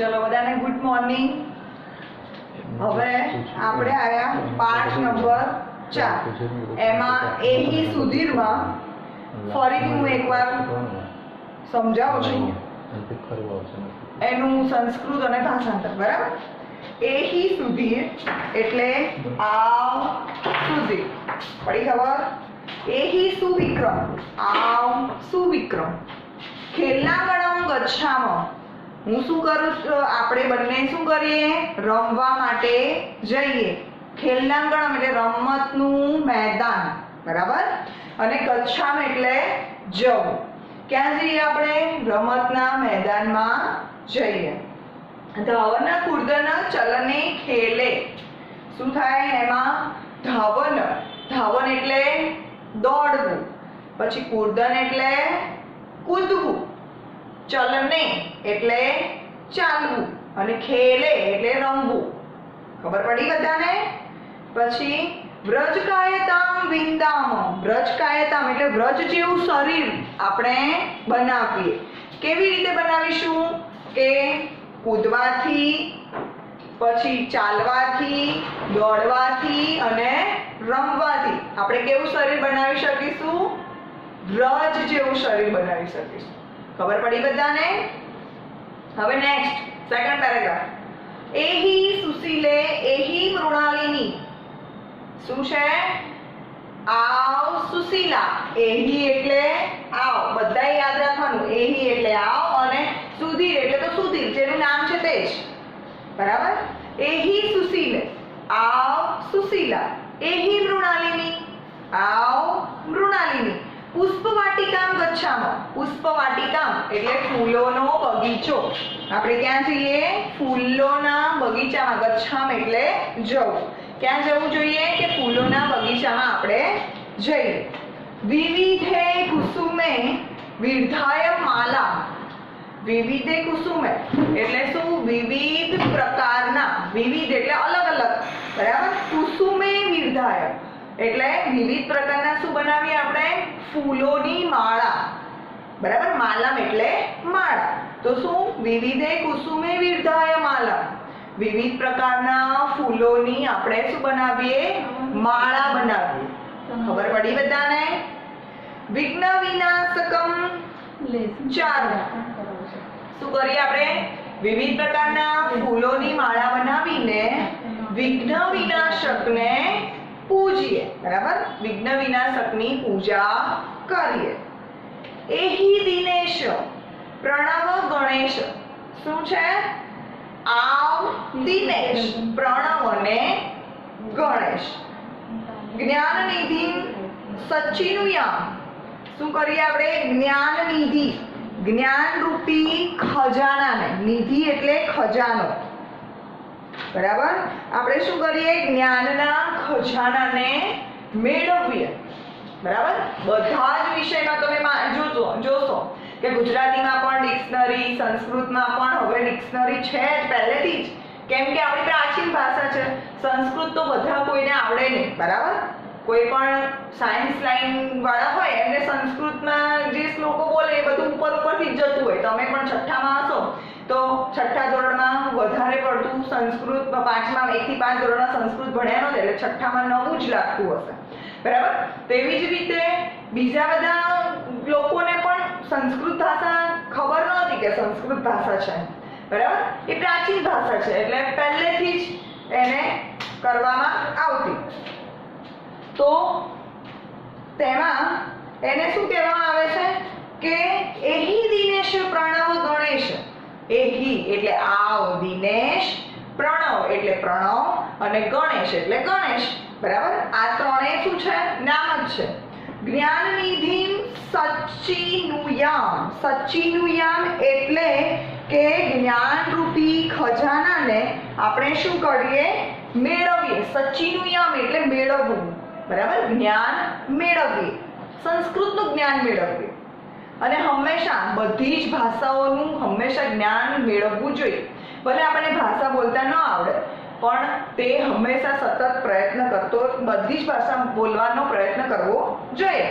चलो बधाने good morning. હવે આપણે આયા પાઠ નંબર 4 એમાં એહી સુધીરમાં ફરીથી હું એકવાર સમજાવું છું એનું સંસ્કૃત અને ભાષાંતર। બરાબર, એહી સુધીર એટલે આવ સુધી, પડી ખબર? એહી સુવિક્રમ, આવ સુવિક્રમ। ખેલાંગણમ ગચ્છામઃ, હું શું કરું છું? આપણે બંને શું કરીએ? રમવા માટે જઈએ। ખેલાંગણમ એટલે રમતનું મેદાન, બરાબર, અને ગચ્છામ એટલે જવું। ક્યાં જઈએ આપણે? રમતના મેદાનમાં જઈએ। ધાવન કૂદન ચલને ખેલે, શું થાય એમાં? ધાવન, ધાવન એટલે દોડવું, પછી કૂદન એટલે કૂદવું, ચલને એટલે ચાલવું, અને ખેલે એટલે રમવું। ખબર પડી બધાને? પછી વ્રજકાયતામ વિંદામ, વ્રજકાયતામ એટલે વ્રજ જેવું શરીર આપણે બનાવીએ। કેવી રીતે બનાવીશું? કે કૂદવાથી, પછી ચાલવાથી, દોડવાથી અને રમવાથી આપણે કેવું શરીર બનાવી શકીશું? વ્રજ જેવું શરીર બનાવી શકીશું। ખબર પડી બધાને? હવે નેક્સ્ટ સેકન્ડ પેરેગ્રાફ। એહી સુશીલે એહી મૃણાલિની, શું છે? આવ સુશીલા, એહી એટલે આવ, બધાએ યાદ રાખવાનું। એહી એટલે આવ અને સુધીર એટલે તો સુધીર, જેનું નામ છે તે જ, બરાબર। એહી સુશીલે, આવ સુશીલા, એહી મૃણાલિની, આવ મૃણાલિની। પુષ્પવાટિકામ ગચ્છામઃ, પુષ્પવાટિકામ એટલે ફૂલોનો બગીચો, આપણે ક્યાં જઈએ? ફૂલોના બગીચામાં। ગચ્છામ એટલે જવું। ક્યાં જવું જોઈએ? કે ફૂલોના બગીચામાં આપણે જઈએ। વિવિધે કુસુમે વિર્ધાય માલા, વિવિધે કુસુમે એટલે શું? વિવિધ પ્રકારના, વિવિધ એટલે અલગ અલગ, બરાબર। કુસુમે વિર્ધાય એટલે વિવિધ પ્રકારના શું બનાવીએ આપણે? ફૂલોની માળા, બરાબર। માલમ એટલે માળા, તો શું? વિવિધે કુસુમે વિર્ધાય માલા, વિવિધ પ્રકારના ફૂલોની આપણે શું બનાવીએ? માળા બનાવીએ। ખબર પડી બધાને? વિઘ્ન વિનાશકમ ચારુ, શું કરીએ આપણે? વિવિધ પ્રકારના ફૂલોની માળા બનાવીને વિઘ્ન વિનાશકને પૂજીએ, બરાબર। વિઘ્ન વિનાશકની પૂજા કરીએ। એહી દિનેશ પ્રણવ ગણેશ, શું છે? આવ દિનેશ, પ્રણવ અને ગણેશ। જ્ઞાન નિધિ સચ્ચિનુયામ, શું કરીએ આપણે? જ્ઞાન નિધિ, જ્ઞાન રૂપી ખજાનાને, નિધિ એટલે ખજાનો, બરાબર। આપણે શું કરીએ? જ્ઞાનના ખજાનાને મેળવીએ, બરાબર। બધા જ વિષયમાં તમે જોશો કે ગુજરાતીમાં પણ ડિક્શનરી, સંસ્કૃતમાં પણ હવે ડિક્શનરી છે જ પહેલેથી જ, કેમ કે આપણી પ્રાચીન ભાષા છે। સંસ્કૃત તો બધા કોઈને આવડે નહીં, બરાબર। કોઈ પણ સાયન્સ લાઈન વાળા હોય એમને સંસ્કૃતમાં જે શ્લોકો બોલે એ બધું ઉપરથી જ જતું હોય। તમે પણ છઠ્ઠામાં હશો તો છઠ્ઠા ધોરણમાં વધારે પડતું સંસ્કૃત, પાંચમા 1 થી 5 ધોરણમાં સંસ્કૃત ભણ્યા નહોતા એટલે છઠ્ઠામાં નવું જ લાગતું હશે, બરાબર। તેવી જ રીતે બીજા બધા લોકોને પણ સંસ્કૃત ભાષા ખબર નહોતી કે સંસ્કૃત ભાષા છે, બરાબર। એ પ્રાચીન ભાષા છે એટલે પહેલેથી જ એને કરવામાં આવતી। તો તેમાં એને શું કહેવામાં આવે છે? કે એહી દિનેશ પ્રણવ ગણેશ, એહી એટલે આવ, દિનેશ, પ્રણવ એટલે પ્રણવ અને ગણેશ એટલે ગણેશ, બરાબર। આ ત્રણેય શું છે? નામ જ છે। જ્ઞાન નિધિ સચ્ચિનુયામ, સચ્ચિનુયામ એટલે કે જ્ઞાન રૂપી ખજાનાને આપણે શું કરીએ? મેળવીએ। સચ્ચિનુયામ એટલે મેળવવું, બરાબર। જ્ઞાન મેળવીએ, સંસ્કૃતનું જ્ઞાન મેળવીએ। અને હંમેશા બધી જ ભાષાઓનું હંમેશા જ્ઞાન મેળવવું જોઈએ। ભલે આપણને ભાષા બોલતા ન આવડે પણ તે હંમેશા સતત પ્રયત્ન કરતો બધી જ ભાષા બોલવાનો પ્રયત્ન કરવો જોઈએ।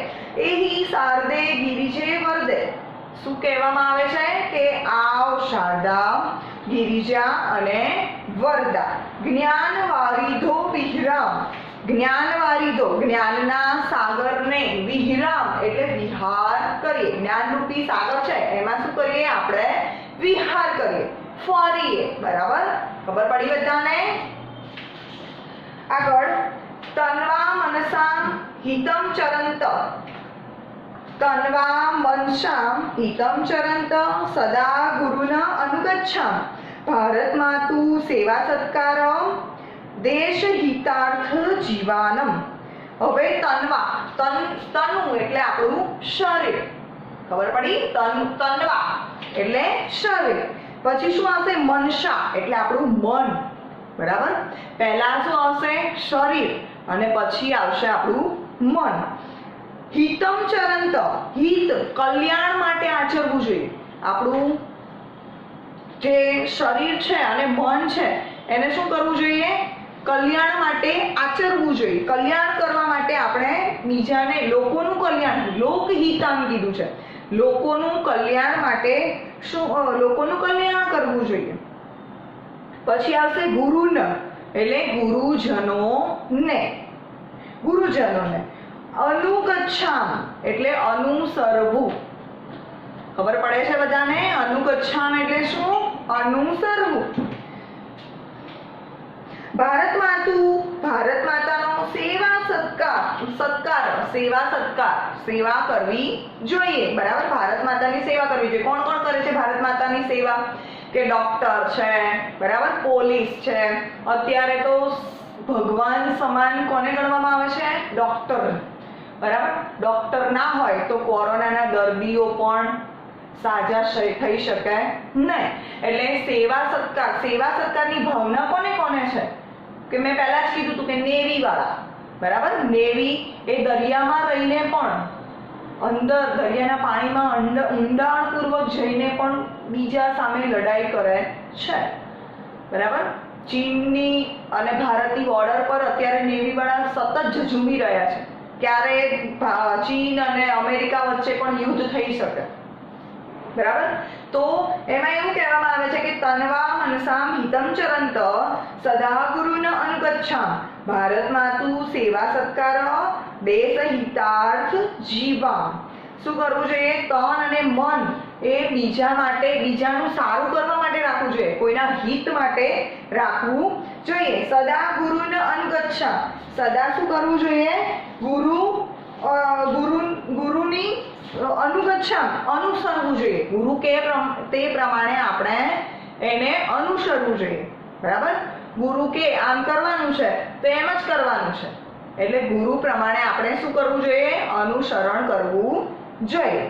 એહી શારદે ગિરિજે વર્ધે, શું કહેવામાં આવે છે? કે આવ શારદા ગિરિજા અને વરદા. જ્ઞાન વારિધો વિહરામ. જ્ઞાન વારિધો જ્ઞાનના સાગરને વિહરામ એટલે વિહાર કરીએ. જ્ઞાનરૂપી સાગર છે એમાં શું કરીએ આપણે વિહાર કરીએ, ફરીએ. બરાબર, ખબર પડી બધાને? આગળ તન્વા મનસામ હિતમ ચરંત. તન્વા મનસામ હિતમ ચરંત સદા ગુરુન અનુગચ્છામ. ભારત માતુ સેવા સત્કારમ દેશ હિતાર્થ જીવાનમ. હવે તન્વા તનુ એટલે આપણું શરીર. ખબર પડી? તન્વા એટલે શરીર. પછી શું આવશે? મનસા એટલે આપણું મન. બરાબર, પહેલા શું આવશે? શરીર અને પછી આવશે આપણું મન. હિતમ ચરંત, હિત કલ્યાણ માટે આચરવું જોઈએ. આપણું જે શરીર છે અને મન છે એને શું કરવું જોઈએ? કલ્યાણ માટે આચરવું જોઈએ. કલ્યાણ કરવા માટે આપણે બીજાને, લોકોનું કલ્યાણ, લોકહિતામ કીધું છે. લોકોનું કલ્યાણ માટે શું? લોકોનું કલ્યાણ કરવું જોઈએ. પછી આવશે ગુરુન એટલે ગુરુજનોને. ગુરુજનોને. અનુગચ્છામ એટલે અનુસરવું. ખબર પડે છે બધાને? અનુગચ્છામ એટલે શું? અનુસરવું. ભારત માતાનો સેવા સત્કાર સેવા કરવી જોઈએ. બરાબર, ભારત માતાની સેવા કરવી જોઈએ. કોણ કોણ કરે છે ભારત માતાની સેવા? કે ડોક્ટર છે, બરાબર, પોલીસ છે. અત્યારે તો ભગવાન સમાન કોને ગણવામાં આવે છે? ડોક્ટર. બરાબર, ડોક્ટર ના હોય તો કોરોનાના દર્દીઓ પણ સાજા થઈ શકે નહીં. એટલે સેવા સત્કારની ભાવના કોને કોને છે? કે મેં પહેલા જ કીધું હતું કે નેવી વાળા. બરાબર, નેવી એ દરિયામાં રહીને પણ અંદર દરિયાના પાણીમાં ઊંડાણપૂર્વક જઈને પણ બીજા સામે લડાઈ કરે છે. બરાબર, ચીનની અને ભારતની બોર્ડર પર અત્યારે નેવી વાળા સતત ઝઝૂમી રહ્યા છે. ક્યારે ચીન અને અમેરિકા વચ્ચે પણ યુદ્ધ થઈ શકે. બરાબર, તો એમાં એવું કહેવામાં આવે છે કે તન્વા મનસામ હિતમ ચરંત સદા ગુરુન અનુગચ્છામ. ભારત માતુ સેવા સત્કાર દેશ હિતાર્થ જીવામ. શું કરવું જોઈએ? તન અને મન એ બીજા માટે, બીજાનું સારું કરવા માટે રાખવું જોઈએ. કોઈના હિત માટે રાખવું જોઈએ. સદા ગુરુન અનુગચ્છામ. સદા શું કરવું જોઈએ? ગુરુની અનુગચ્છામ અનુસરવું જોઈએ. ગુરુ કે તે પ્રમાણે આપણે એને અનુસરવું જોઈએ. બરાબર, ગુરુ કે આમ કરવાનું છે તો એમ જ કરવાનું છે. એટલે ગુરુ પ્રમાણે આપણે શું કરવું જોઈએ? અનુસરણ કરવું જોઈએ.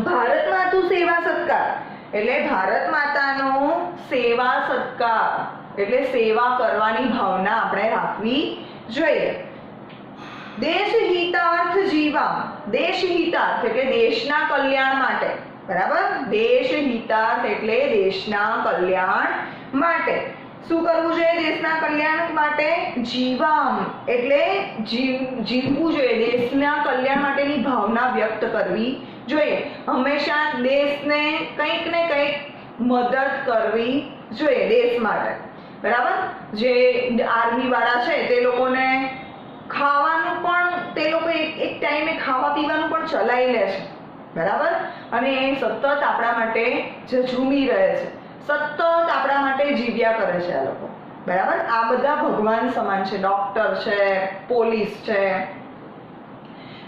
ભારત માતુ સેવા સત્કાર એટલે ભારત માતાનો સેવા સત્કાર એટલે સેવા કરવાની ભાવના આપણે રાખવી જોઈએ. દેશ હિતાર્થ જીવા. દેશ હિતાર્થ એટલે દેશના કલ્યાણ માટે. બરાબર, દેશ હિતાર્થ એટલે દેશના કલ્યાણ માટે. શું કરવું જોઈએ દેશના કલ્યાણ માટે? જીવામ એટલે જીવવું જોઈએ. દેશના કલ્યાણ માટેની ભાવના વ્યક્ત કરવી જોઈએ. હંમેશા દેશને કંઈક ને કંઈક મદદ કરવી જોઈએ દેશ માટે. બરાબર, જે આર્મી વાળા છે તે લોકોને ખાવાનું પણ તે લોકો એક ટાઈમે ખાવા પીવાનું પણ ચલાવી લે છે. બરાબર, અને એ સતત આપણા માટે ઝઝૂમી રહે છે. સતત આપણા માટે જીવ્યા કરે છે આ લોકો. બરાબર, આ બધા ભગવાન સમાન છે. ડોક્ટર છે, પોલીસ છે.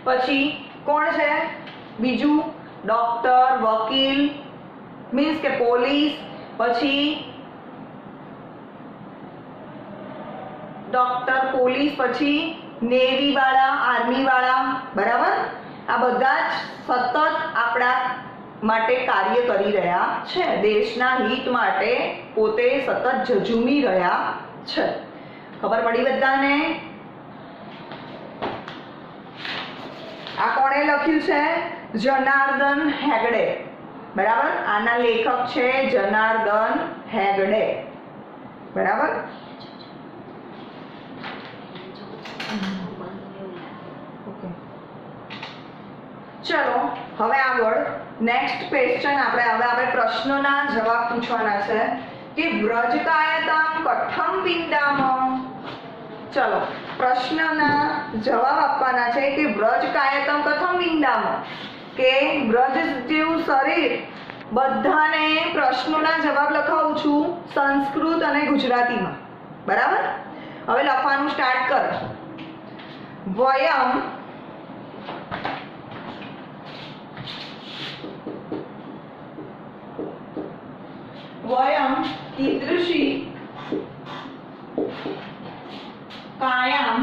પછી કોણ છે બીજું? ડોક્ટર, વકીલ મીન્સ કે પોલીસ, પછી ડોક્ટર, પોલીસ, પછી નેવી વાળા, આર્મી વાળા. બરાબર, આ બધા જ સતત આપણા માટે કાર્ય કરી રહ્યા છે. દેશના હિત માટે પોતે સતત ઝઝૂમી રહ્યા છે. ખબર પડી બધાને? આ કોણે લખ્યું છે? જનાર્દન હેગડે. બરાબર, આના લેખક છે જનાર્દન હેગડે. બરાબર, ચલો હવે આગળ નેક્સ્ટ ક્વેશ્ચન આપણે પ્રશ્નોના જવાબ પૂછવાના છે કે વ્રજકાયતમ કથમ વિંદામ. ચલો પ્રશ્નના જવાબ આપવાના છે કે વ્રજકાયતમ કથમ વિંદામ, કે વ્રજ જેવું શરીર. બધાને પ્રશ્નોના જવાબ લખાવું છું સંસ્કૃત અને ગુજરાતીમાં, બરાબર. હવે લખવાનું સ્ટાર્ટ કર. વયમ कीदृशी कायां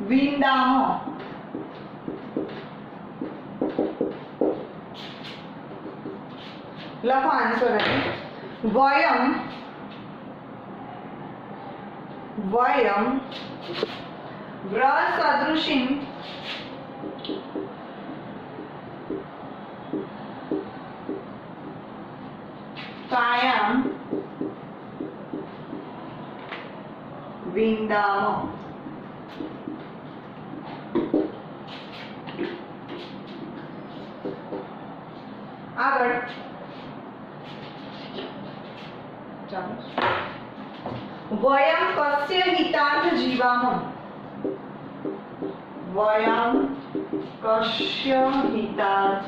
विंदाम. लखो आंसर है वयम व्रसदृशीं कायां विंदाम. આગળ वयं कस्य हितार्थ जीवाम. वयं कस्य हितार्थ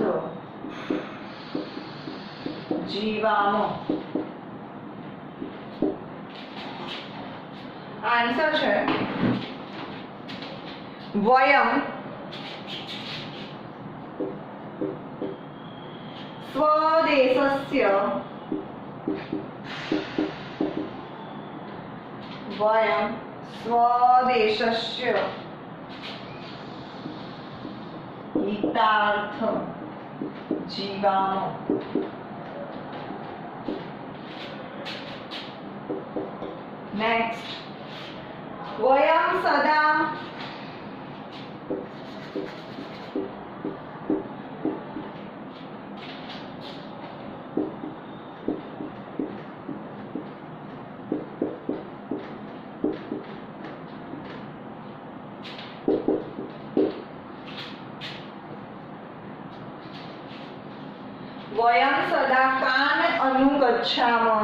जीवाम. आंसर है वयं स्वदेशस्य हितार्थ जीवाम. नेक्स्ट वयं सदा कान अनुगच्छामः.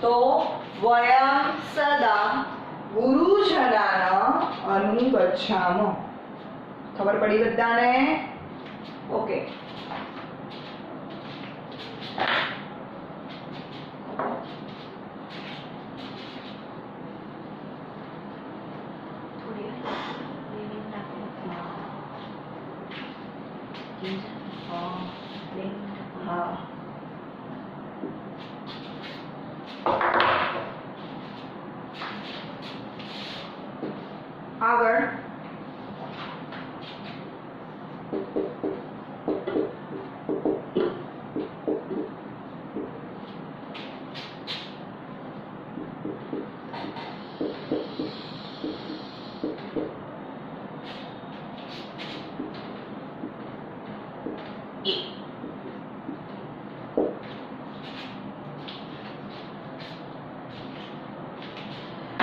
तो वयं सदा गुरुजनान् अनुगच्छामः. खबर पड़ी बधाने? ओके. हाँ આગળ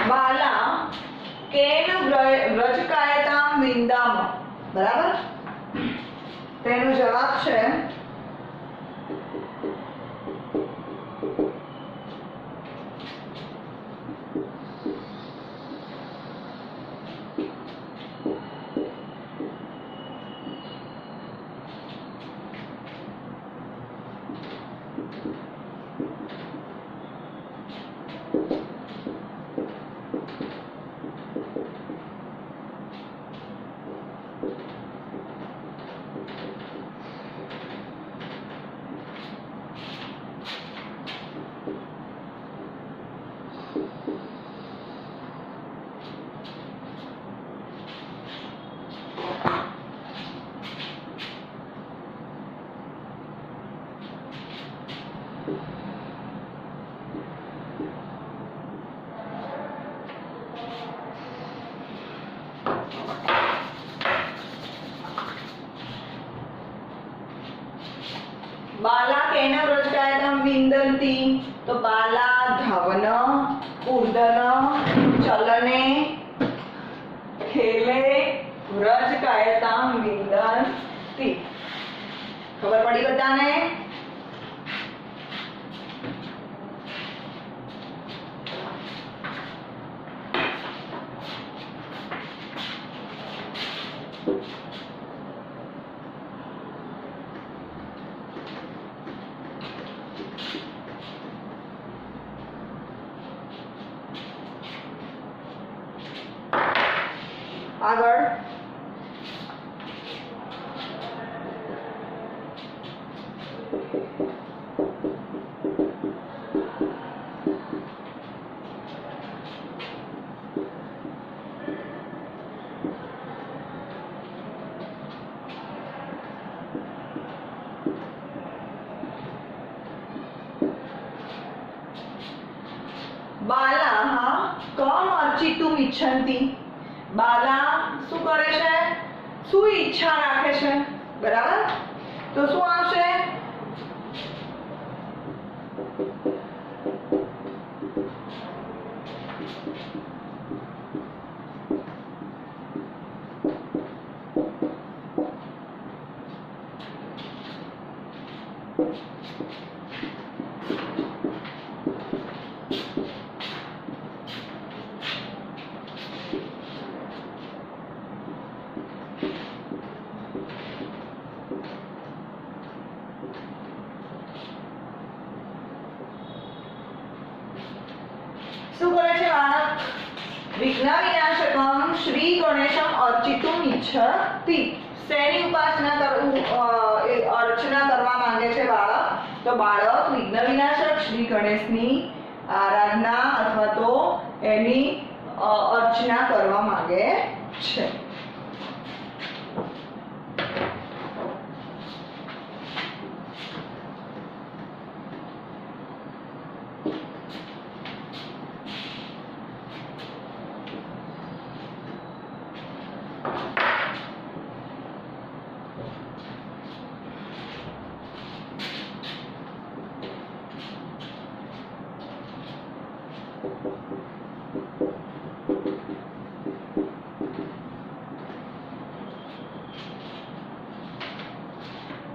बाला केन व्रजकायतां विंदाम. बराबर. તેનો જવાબ છે बाला केन व्रजकायतम विन्दन्ति तो बाला धावन कूर्दन चलने खेले व्रजकायताम विन्दन्ति। खबर पड़ी बधाने? આગળ બાલા કમ અર્ચિતુમ ઇચ્છન્તિ। બાલા શું કરે છે? શું ઈચ્છા રાખે છે? બરાબર, તો શું આવશે? શું કરે છે બાળક? વિઘ્ન વિનાશકમ શ્રી ગણેશમ અર્ચિતુમ ઇચ્છતિ। શેની ઉપાસના અર્ચના કરવા માંગે છે બાળક? તો બાળક વિઘ્ન વિનાશક શ્રી ગણેશની આરાધના અથવા તો એની અર્ચના કરવા માંગે છે।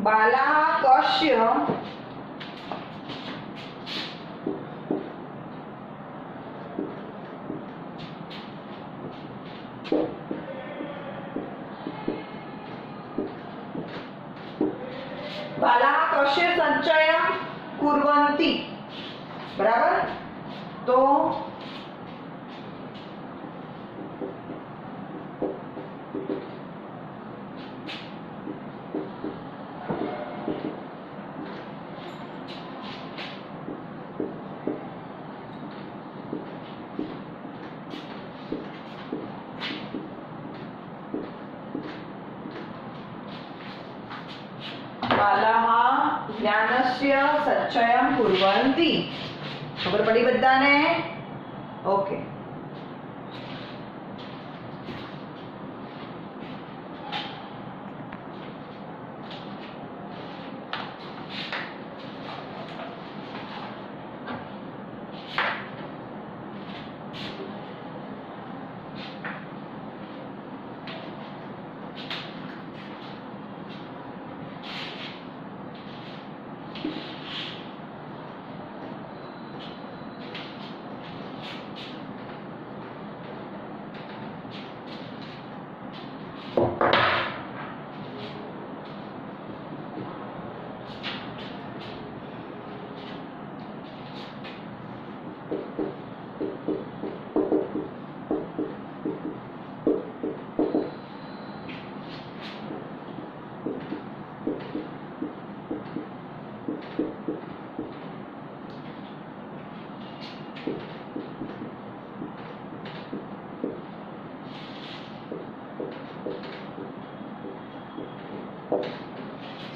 बाला कस्य बाला कस्य संचयं कुर्वन्ति। बराबर, तो बालाः ज्ञानस्य संचयं कुर्वन्ति। खबर पड़ी बधाने? ओके।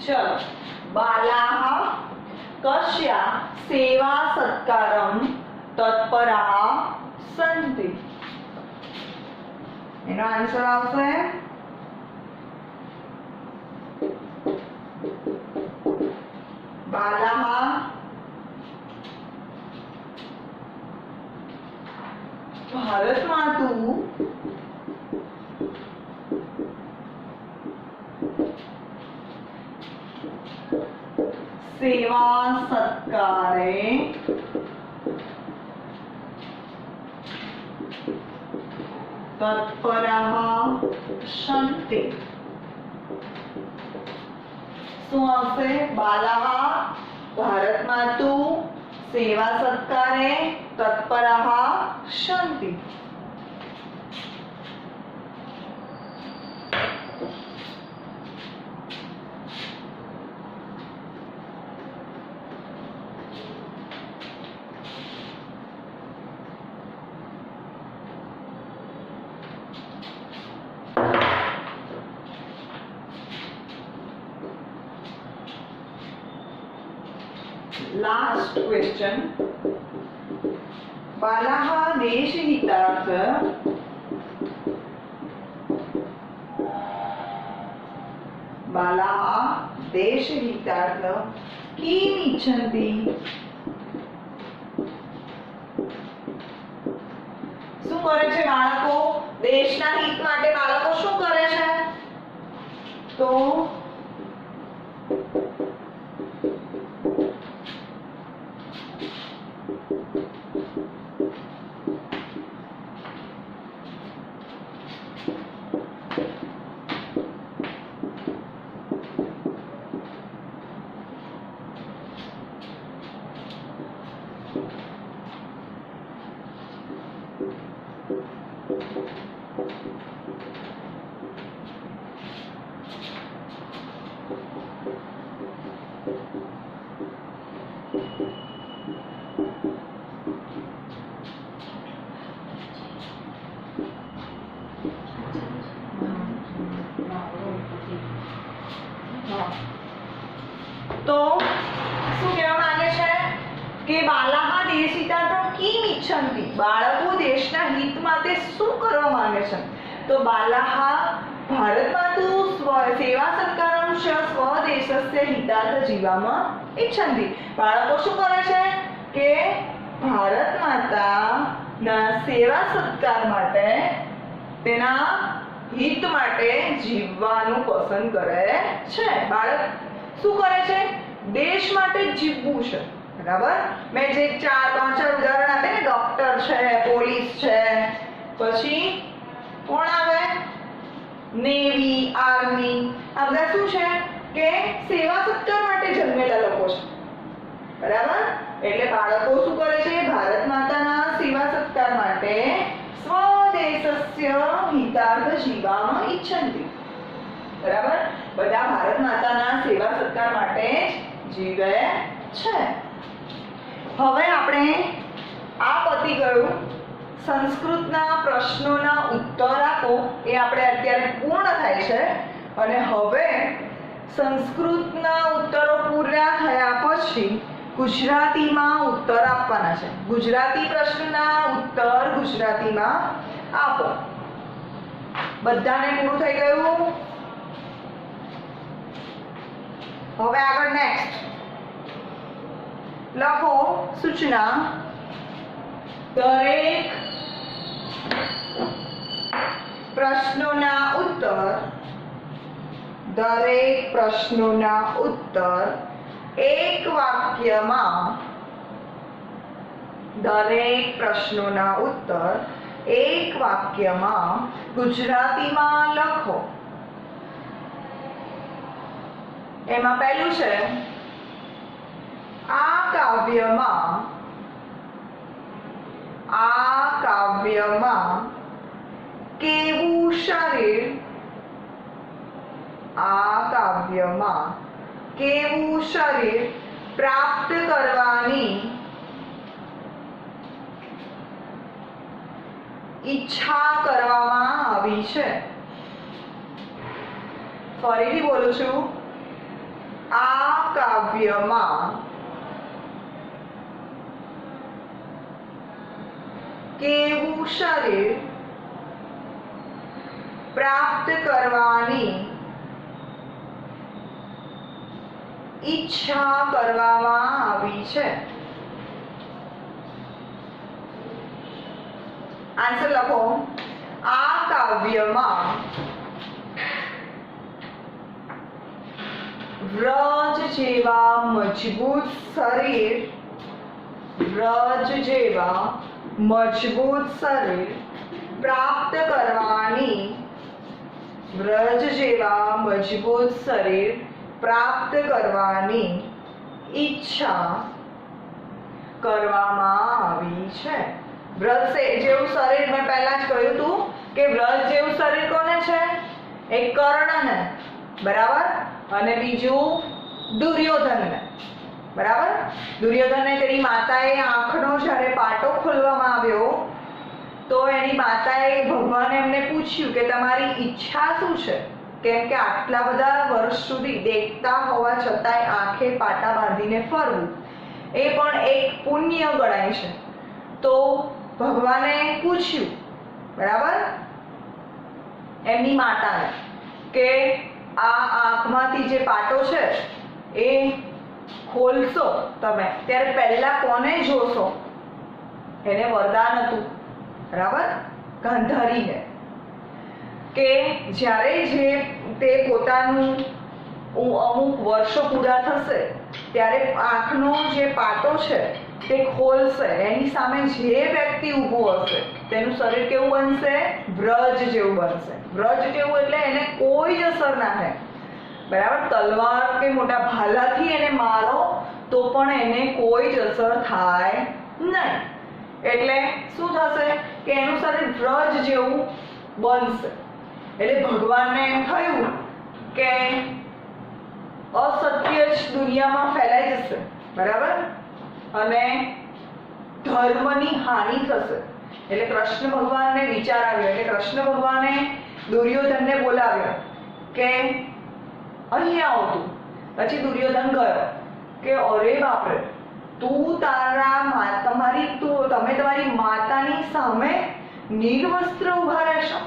चलो, बालाः कस्या सेवा सत्कारं तत्पराः सन्ति। एनो आंसर आवशे बालाः भारतमातु सेवा सत्कारे तत्परः सन्ति। શું આવશે? બાલાः ભારતમાતુ સેવા સત્કારે તત્પરः સન્તિ। लास्ट क्वेश्चन, बालाः देशहितार्थ बालाः देशहितार्थ किम् इच्छन्ति? શું કરે છે બાળકો? દેશના હિત માટે બાળકો શું કરે છે? તો તો શું કહેવા માંગે છે કે બાલાહ દેશહિતાર્થમ કિમ ઇચ્છન્તિ, બાળકો દેશના હિત માટે શું કરવા માંગે છે? તો બાલાહ ભારતમાતુ સેવા સત્કારમ ચ સ્વદેશસ્ય હિતાર્થ જીવામાં ઇચ્છન્તિ, બાળકો શું કરે છે કે ભારત માતાના સેવા સત્કાર માટે તેના હિત માટે જીવવાનું પસંદ કરે છે। બાળક શું કરે છે? દેશ માટે જીવવું છે, બરાબર? મેં જે 4 ઉદાહરણ આપે ને, ડોક્ટર છે, પોલીસ છે, પછી કોણ આવે? નેવી, આર્મી, આ બધા શું છે કે સેવા સત્કાર માટે જન્મેલા લોકો છે, બરાબર? એટલે બાળકો શું કરે છે? ભારત માતાના સેવા સત્કાર માટે સ્વદેશસ્ય હિતાર્થ જીવામાં ઇચ્છન્તિ, બરાબર? બધા ભારત માતાના સેવા સત્કાર માટે જીવે છે। હવે આપણે આ પતી ગયું, સંસ્કૃતના પ્રશ્નોના ઉત્તર આપો એ આપણે અત્યારે પૂર્ણ થાય છે। અને હવે સંસ્કૃતના ઉત્તરો પૂરા થયા પછી ગુજરાતીમાં ઉત્તર આપવાના છે। ગુજરાતી પ્રશ્નના ઉત્તર ગુજરાતીમાં આપો। બધાને પૂરું થઈ ગયું? હવે આગળ નેક્સ્ટ લખો સૂચના, દરેક પ્રશ્નોના ઉત્તર એક વાક્યમાં, દરેક પ્રશ્નોના ઉત્તર એક વાક્યમાં ગુજરાતીમાં લખો। એમાં પહેલું છે, આ કાવ્યમાં કેવું શરીર, આ કાવ્યમાં કેવું શરીર પ્રાપ્ત કરવાની ઈચ્છા કરવામાં આવી છે? ફરીથી બોલું છું, આ કાવ્યમાં કેવું શરીર પ્રાપ્ત કરવાની ઈચ્છા કરવામાં આવી છે. આન્સર લખો. આ કાવ્યમાં વ્રજ જેવા મજબૂત શરીર પ્રાપ્ત કરવાની ઈચ્છા કરવામાં આવી છે. વ્રજ જેવું શરીર મેં પહેલા જ કહ્યું હતું કે વ્રજ જેવું શરીર કોને છે? એક કર્ણને, બરાબર, અને બીજું દુર્યોધનને, બરાબર. દુર્યોધનને તેની માતાએ આંખનો જ્યારે પાટો ખોલવામાં આવ્યો તો એની માતાએ ભગવાને એમને પૂછ્યું કે તમારી ઈચ્છા શું છે? કેમ કે આટલા બધા વર્ષ સુધી દેખતા હોવા છતાંય આંખે પાટા બાંધીને ફરવું એ પણ એક પુણ્ય ગણાય છે. તો ભગવાને પૂછ્યું, બરાબર, એમની માતાને કે આ આંખમાંથી જે પાટો છે એ ખોલશો તમે ત્યારે પહેલા કોને જોશો? એને વરદાન હતું, બરાબર, ગાંધારીને, કે જ્યારે જે તે પોતાનું અમુક વર્ષો પૂરા થશે ત્યારે આંખનો જે પાટો છે તે ખોલશે. એની સામે જે વ્યક્તિ ઊભું હશે તેનું શરીર કેવું બનશે? વ્રજ જેવું બનશે. વ્રજ જેવું એટલે એને કોઈ જ અસર ના થાય, બરાબર. તલવાર કે મોટા ભાલાથી એને મારો તો પણ એને કોઈ જ અસર થાય નહીં. એટલે શું થશે કે એનું શરીર વ્રજ જેવું બનશે. એટલે ભગવાનને એમ થયું કે અસત્ય જ દુનિયામાં ફેલાઈ જશે, બરાબર, અને ધર્મની હાનિ થશે. એટલે કૃષ્ણ ભગવાનને વિચાર આવ્યો. એટલે કૃષ્ણ ભગવાને દુર્યોધનને બોલાવ્યો કે અહીં આવો તું. પછી દુર્યોધન ગયો કે અરે બાપરે, તમે તમારી માતાની સામે નિર્વસ્ત્ર ઉભા રહેશો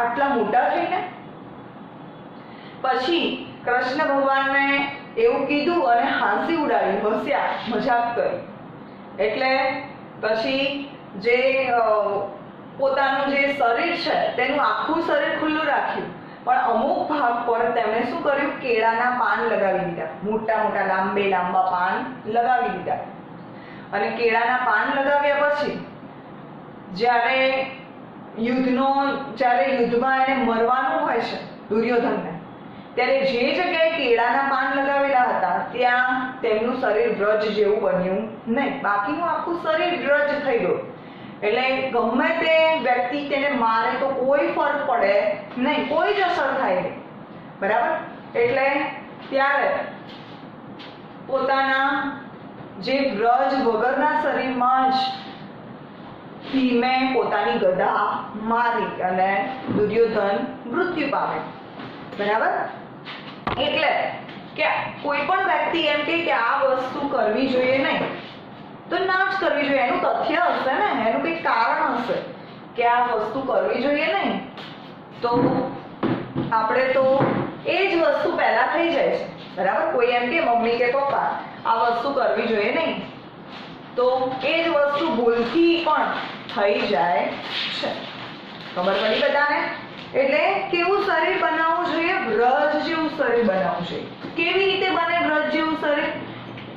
આટલા મોટા થઈને? પછી કૃષ્ણ ભગવાનને એવું કીધું અને હાંસી ઉડાડી, હસ્યા, મજાક કરી. એટલે પછી જે પોતાનું જે શરીર છે તેનું આખું શરીર ખુલ્લું રાખ્યું, પણ અમુક ભાગ પર તેમણે શું કર્યું? કેળાના પાન લગાવી દીધા. મોટા મોટા લાંબા પાન લગાવી દીધા. અને કેળાના પાન લગાવ્યા પછી જ્યારે યુદ્ધમાં એને મરવાનું હોય છે દુર્યોધનને, ત્યારે જે જગ્યાએ કેળાના પાન લગાવેલા હતા ત્યાં તેમનું શરીર વ્રજ જેવું બન્યું નહીં. બાકીનું આખું શરીર વ્રજ થઈ ગયું. એટલે ગમે તે વ્યક્તિ તેને મારે તો કોઈ ફરક પડે નહીં, કોઈ જ અસર થાય નહીં, બરાબર. એટલે ત્યારે પોતાના જે વ્રજ વગરના શરીરમાં જ ભીમે પોતાની ગદા મારી અને દુર્યોધન મૃત્યુ પામે, બરાબર. એટલે કે કોઈ પણ વ્યક્તિ એમ કે આ વસ્તુ કરવી જોઈએ નહીં તો ના જ કરવી જોઈએ. એનું તથ્ય હશે ને, એનું કંઈક કારણ હશે કે આ વસ્તુ કરવી જોઈએ નહીં, તો આપણે તો એ જ વસ્તુ પહેલા થઈ જાય છે, બરાબર. કોઈ એમ કે મમ્મી કે પપ્પા આ વસ્તુ કરવી જોઈએ નહીં તો એ જ વસ્તુ ભૂલથી પણ થઈ જાય છે. ખબર પડી બધાને? એટલે કેવું શરીર બનાવવું જોઈએ? વ્રજ જેવું શરીર બનાવવું જોઈએ. કેવી રીતે બને વ્રજ જેવું શરીર?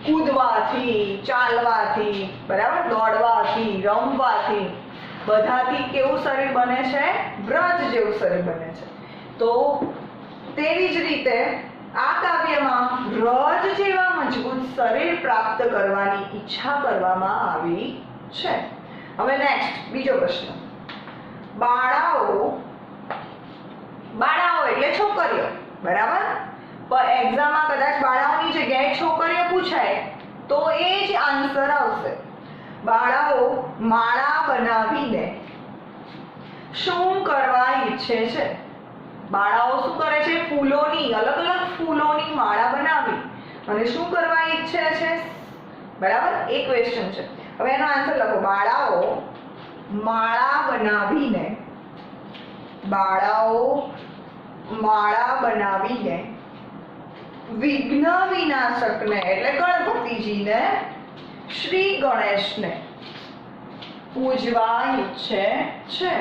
કૂદવાથી, ચાલવાથી, બરાબર, દોડવાથી, રમવાથી, બધાથી કેવું શરીર બને છે? વ્રજ જેવું શરીર બને છે. તો તેવી જ રીતે આ કાવ્યમાં વ્રજ જેવા મજબૂત શરીર પ્રાપ્ત કરવાની ઈચ્છા કરવામાં આવી છે. હવે નેક્સ્ટ બીજો પ્રશ્ન. બાળાઓ એટલે છોકરીઓ, બરાબર. પણ એક્ઝામમાં કદાચ બાળાઓની જગ્યાએ છોકરીઓ પૂછાય તો એ જ આન્સર આવશે. બાળાઓ માળા બનાવીને શું કરવા ઈચ્છે છે? બાળાઓ શું કરે છે? ફૂલોની, અલગ અલગ ફૂલોની માળા બનાવી અને શું કરવા ઈચ્છે છે? બરાબર, એ ક્વેશ્ચન છે. હવે એનો આન્સર લખો. બાળાઓ માળા બનાવીને વિઘ્ન વિનાશકને એટલે ગણપતિજીને, શ્રી ગણેશને પૂજવા ઈચ્છે છે.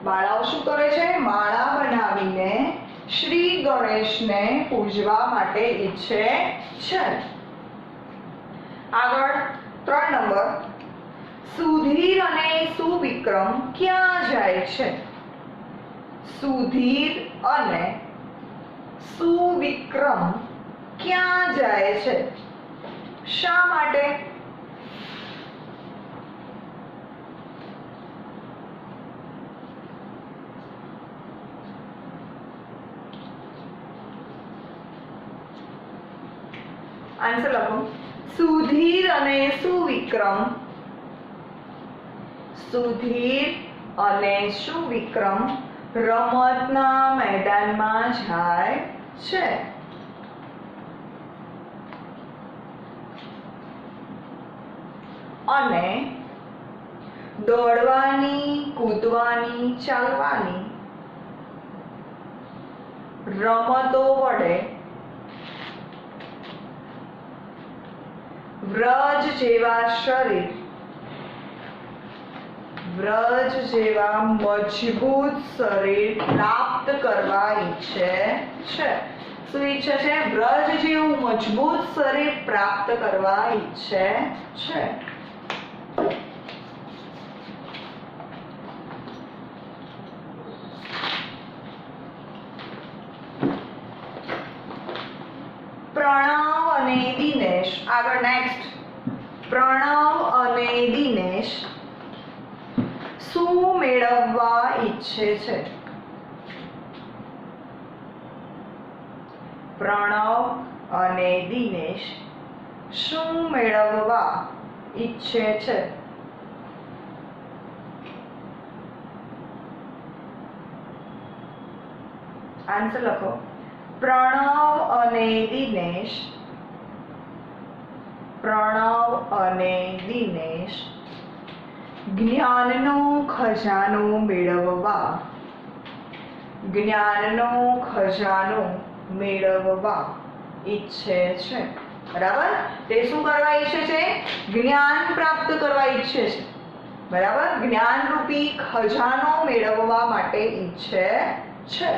બાળાઓ શું કરે છે? માળા બનાવીને શ્રી ગણેશને પૂજવા માટે ઈચ્છે છે. આગળ 3 નંબર, સુધીર અને સુવિક્રમ ક્યાં જાય છે? સુધીર અને સુવિક્રમ ક્યાં જાય છે? શા માટે? આન્સર લખો. સુધીર અને સુવિક્રમ, સુધીર અને સુવિક્રમ રમતના મેદાનમાં જાય છે. અને દોડવાની, કૂદવાની, ચાલવાની રમતો વડે વ્રજ જેવા શરીર, વ્રજ જેવા મજબૂત શરીર પ્રાપ્ત કરવા ઈચ્છે છે. શું ઈચ્છે છે? વ્રજ જેવું મજબૂત શરીર પ્રાપ્ત કરવા ઈચ્છે છે. પ્રણવ અને દિનેશ, આગળ નેક્સ્ટ, પ્રણવ અને દિનેશ શું મેળવવા ઈચ્છે છે? પ્રણવ અને દિનેશ શું મેળવવા ઈચ્છે છે? આન્સર લખો. પ્રણવ અને દિનેશ, પ્રણવ અને દિનેશ જ્ઞાનનો ખજાનો મેળવવા, જ્ઞાનનો ખજાનો મેળવવા ઈચ્છે છે. બરાબર? તે શું કરવા ઈચ્છે છે? જ્ઞાન પ્રાપ્ત કરવા ઈચ્છે છે. બરાબર? જ્ઞાનરૂપી ખજાનો મેળવવા માટે ઈચ્છે છે.